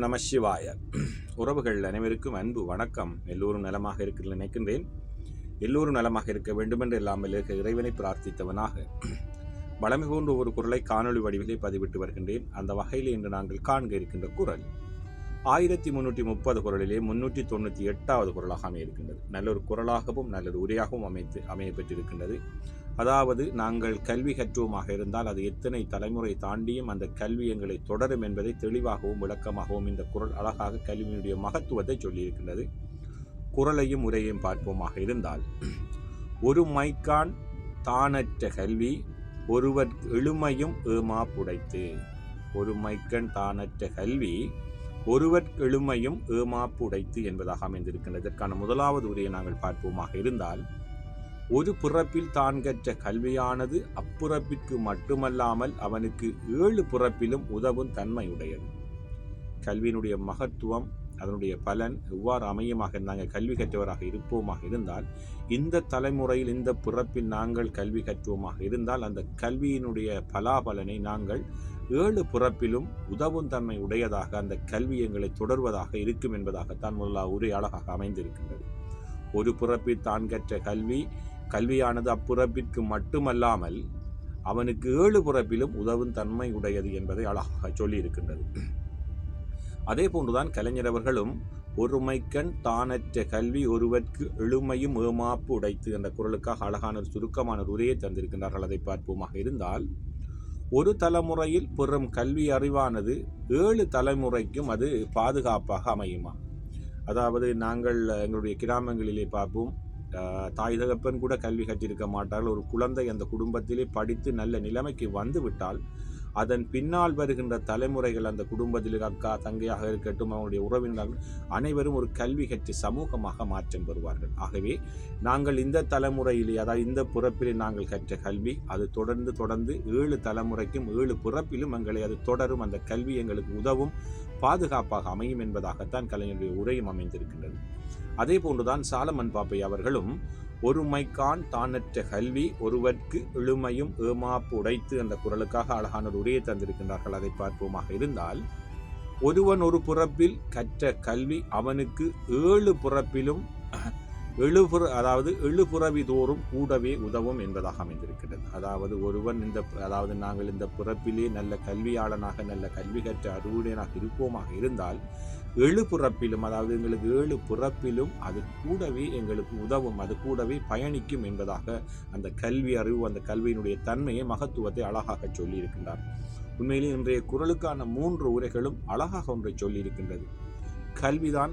நம சிவாய. உறவுகள் அனைவருக்கும் அன்பு வணக்கம். எல்லோரும் நலமாக இருக்க நினைக்கின்றேன். எல்லோரும் நலமாக இருக்க வேண்டுமென்று இல்லாமல் இருக்க இறைவனை பிரார்த்தித்தவனாக வளமை போன்ற ஒரு குரலை காணொலி வடிவிலே பதிவிட்டு வருகின்றேன். அந்த வகையில் இன்று நாங்கள் காண்க இருக்கின்ற குரல் 1330 குரலிலே 398வது குரலாக அமையிருக்கின்றது. நல்லொரு குரலாகவும் நல்லொரு உரையாகவும் அமைய பெற்றிருக்கின்றது. அதாவது, நாங்கள் கல்வி கற்றுவமாக இருந்தால் அது எத்தனை தலைமுறை தாண்டியும் அந்த கல்வி எங்களை தொடரும் என்பதை தெளிவாகவும் விளக்கமாகவும் இந்த குரல் அழகாக கல்வியினுடைய மகத்துவத்தை சொல்லியிருக்கின்றது. குரலையும் உரையையும் பார்ப்போமாக இருந்தால், ஒரு மைக்கான் தானற்ற கல்வி ஒருவர் எழுமையும் ஏமா புடைத்து. ஒரு மைக்கன் தானற்ற கல்வி ஒருவர் எழுமையும் ஏமாப்பு உடைத்து என்பதாக அமைந்திருக்கின்றது. இதற்கான முதலாவது உரையை நாங்கள் பார்ப்போமாக இருந்தால், ஒரு பிறப்பில் தான் கற்ற கல்வியானது அப்பிறப்பிற்கு மட்டுமல்லாமல் அவனுக்கு 7 பிறப்பிலும் உதவும் தன்மை உடையது. கல்வியினுடைய மகத்துவம், அதனுடைய பலன் எவ்வாறு அமையுமாக நாங்கள் கல்வி கற்றவராக இருப்போமாக இருந்தால், இந்த தலைமுறையில் இந்த பிறப்பில் நாங்கள் கல்வி கற்றுவோமாக இருந்தால் அந்த கல்வியினுடைய பலாபலனை நாங்கள் 7 பிறப்பிலும் உதவும் தன்மை உடையதாக அந்த கல்வி எங்களை தொடர்வதாக இருக்கும் என்பதாகத்தான் முதலாவது உரை அழகாக அமைந்திருக்கின்றது. ஒரு பிறப்பில் தான் கற்ற கல்வியானது அப்பிறப்பிற்கு மட்டுமல்லாமல் அவனுக்கு 7 பிறப்பிலும் உதவும் தன்மை உடையது என்பதை அழகாக சொல்லியிருக்கின்றது. அதே போன்றுதான் கலைஞர் அவர்களும் ஒருமைக்கண் தானற்ற கல்வி ஒருவர்க்கு எழுமையும் ஏமாப்பு உடைத்து என்ற குரலுக்காக அழகான ஒரு சுருக்கமான உரையை தந்திருக்கின்றார்கள். அதை பார்ப்போமாக இருந்தால், ஒரு தலைமுறையில் பெறும் கல்வி அறிவானது 7 தலைமுறைக்கும் அது பாதுகாப்பாக அமையுமா. அதாவது, நாங்கள் எங்களுடைய கிராமங்களிலே பார்ப்போம், தாய் தகப்பன் கூட கல்வி கற்றிருக்க மாட்டார்கள். ஒரு குழந்தை அந்த குடும்பத்திலே படித்து நல்ல நிலைமைக்கு வந்து விட்டால் அதன் பின்னால் வருகின்ற தலைமுறைகள், அந்த குடும்பத்தில் அக்கா தங்கையாக இருக்கட்டும், அவருடைய உறவினர்கள் அனைவரும் ஒரு கல்வி கற்று சமூகமாக மாற்றம் பெறுவார்கள். ஆகவே நாங்கள் இந்த தலைமுறையிலே, அதாவது இந்த பிறப்பிலே நாங்கள் கற்ற கல்வி அது தொடர்ந்து 7 தலைமுறைக்கும் 7 பிறப்பிலும் எங்களை அது தொடரும். அந்த கல்வி எங்களுக்கு உதவும், பாதுகாப்பாக அமையும் என்பதாகத்தான் கலைஞருடைய உரையும் அமைந்திருக்கின்றது. அதே போன்றுதான் சாலமன் பாப்பை அவர்களும் ஒரு மைக்கான் தானற்ற கல்வி ஒருவர்க்கு எழுமையும் ஏமாப்பு உடைத்து என்ற குரலுக்காக அழகான ஒரு உரையை தந்திருக்கின்றார்கள். அதை பார்ப்போமாக இருந்தால், ஒருவன் ஒரு பிறப்பில் கற்ற கல்வி அவனுக்கு 7 பிறப்பிலும் 7 பிறவி தோறும் கூடவே உதவும் என்பதாக அமைந்திருக்கிறது. அதாவது, நாங்கள் இந்த பிறப்பிலே நல்ல கல்வியாளனாக நல்ல கல்வி கற்ற அறிவுடையனாக இருப்போமாக இருந்தால் 7 பிறப்பிலும், அதாவது எங்களுக்கு 7 பிறப்பிலும் அது கூடவே எங்களுக்கு உதவும், அது கூடவே பயணிக்கும் என்பதாக அந்த கல்வி அறிவு, அந்த கல்வியினுடைய தன்மையை, மகத்துவத்தை அழகாக சொல்லியிருக்கின்றார். உண்மையிலே இன்றைய குரலுக்கான 3 உரைகளும் அழகாக ஒன்றை சொல்லியிருக்கின்றது. கல்விதான்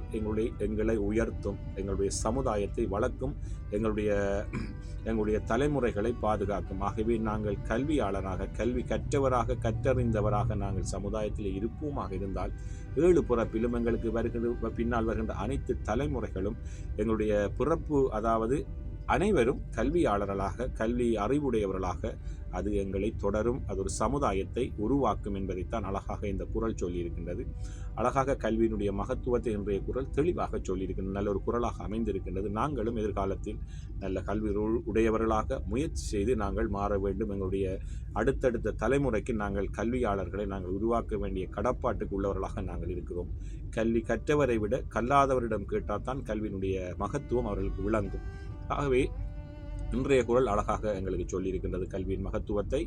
எங்களை உயர்த்தும், எங்களுடைய சமுதாயத்தை வளர்க்கும், எங்களுடைய தலைமுறைகளை பாதுகாக்கும். ஆகவே நாங்கள் கல்வியாளராக, கல்வி கற்றவராக, கற்றறிந்தவராக நாங்கள் சமுதாயத்தில் இருப்போமாக இருந்தால் 7 பிறப்பிலும் எங்களுக்கு பின்னால் வருகின்ற அனைத்து தலைமுறைகளும் எங்களுடைய பிறப்பு, அதாவது அனைவரும் கல்வியாளர்களாக, கல்வி அறிவுடையவர்களாக அது எங்களை தொடரும், அது ஒரு சமுதாயத்தை உருவாக்கும் என்பதைத்தான் அழகாக இந்த குரல் சொல்லியிருக்கின்றது. அழகாக கல்வியினுடைய மகத்துவத்தை இன்றைய குரல் தெளிவாக சொல்லியிருக்கின்றது. நல்ல ஒரு குரலாக அமைந்திருக்கின்றது. நாங்களும் எதிர்காலத்தில் நல்ல கல்வி உடையவர்களாக முயற்சி செய்து நாங்கள் மாற வேண்டும். எங்களுடைய அடுத்தடுத்த தலைமுறைக்கு நாங்கள் கல்வியாளர்களை நாங்கள் உருவாக்க வேண்டிய கடப்பாட்டுக்கு உள்ளவர்களாக நாங்கள் இருக்கிறோம். கல்வி கற்றவரை விட கல்லாதவரிடம் கேட்டால்தான் கல்வியினுடைய மகத்துவம் அவர்களுக்கு விளங்கும். ஆகவே இன்றைய குரல் அழகாக எங்களுக்கு சொல்லியிருக்கின்றது கல்வியின் மகத்துவத்தை.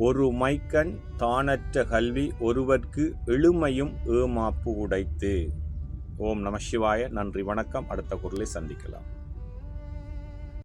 ஒரு மைக்கண் தானற்ற கல்வி ஒருவர்க்கு எழுமையும் ஏமாப்பு உடைத்து. ஓம் நம சிவாய. நன்றி, வணக்கம். அடுத்த குரலை சந்திக்கலாம்.